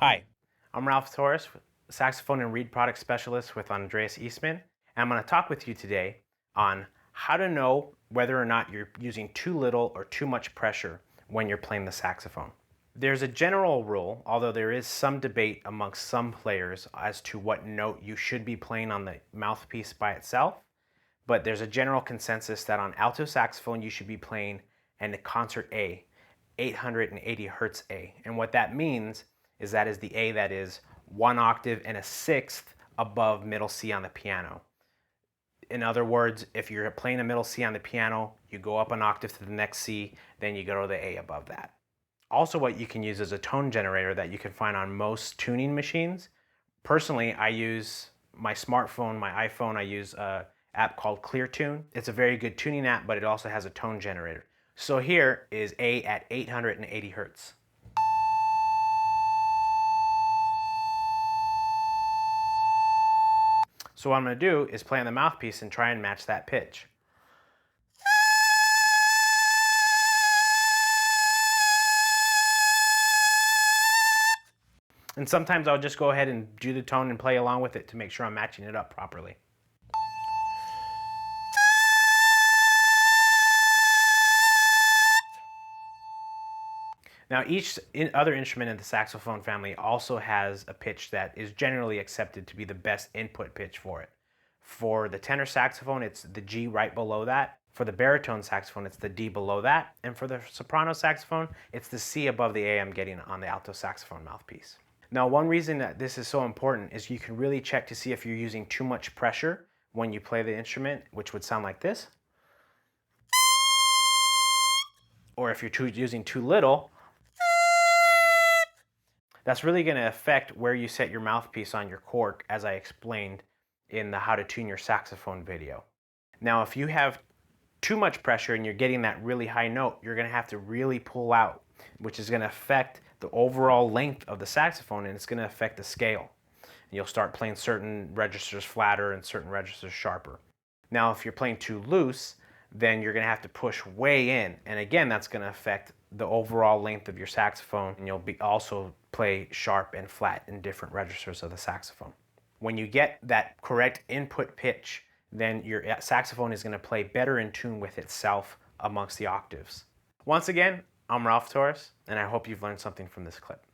Hi, I'm Ralph Torres, saxophone and reed product specialist with Andreas Eastman, and I'm going to talk with you today on how to know whether or not you're using too little or too much pressure when you're playing the saxophone. There's a general rule, although there is some debate amongst some players as to what note you should be playing on the mouthpiece by itself, but there's a general consensus that on alto saxophone you should be playing in a concert A, 880 hertz A, and what that means is that is the A that is 1 octave and a sixth above middle C on the piano. In other words, if you're playing a middle C on the piano, you go up an octave to the next C, then you go to the A above that. Also, what you can use is a tone generator that you can find on most tuning machines. Personally, I use my smartphone, my iPhone, I use an app called ClearTune. It's a very good tuning app, but it also has a tone generator. So here is A at 880 hertz. So what I'm going to do is play on the mouthpiece and try and match that pitch. And sometimes I'll just go ahead and do the tone and play along with it to make sure I'm matching it up properly. Now each other instrument in the saxophone family also has a pitch that is generally accepted to be the best input pitch for it. For the tenor saxophone, it's the G right below that. For the baritone saxophone, it's the D below that. And for the soprano saxophone, it's the C above the A I'm getting on the alto saxophone mouthpiece. Now, one reason that this is so important is you can really check to see if you're using too much pressure when you play the instrument, which would sound like this. Or if you're using too little, that's really going to affect where you set your mouthpiece on your cork, as I explained in the How to Tune Your Saxophone video. Now, if you have too much pressure and you're getting that really high note, you're going to have to really pull out, which is going to affect the overall length of the saxophone, and it's going to affect the scale. And you'll start playing certain registers flatter and certain registers sharper. Now, if you're playing too loose, then you're going to have to push way in, and again, that's going to affect the overall length of your saxophone, and you'll also play sharp and flat in different registers of the saxophone. When you get that correct input pitch, then your saxophone is going to play better in tune with itself amongst the octaves. Once again, I'm Ralph Torres, and I hope you've learned something from this clip.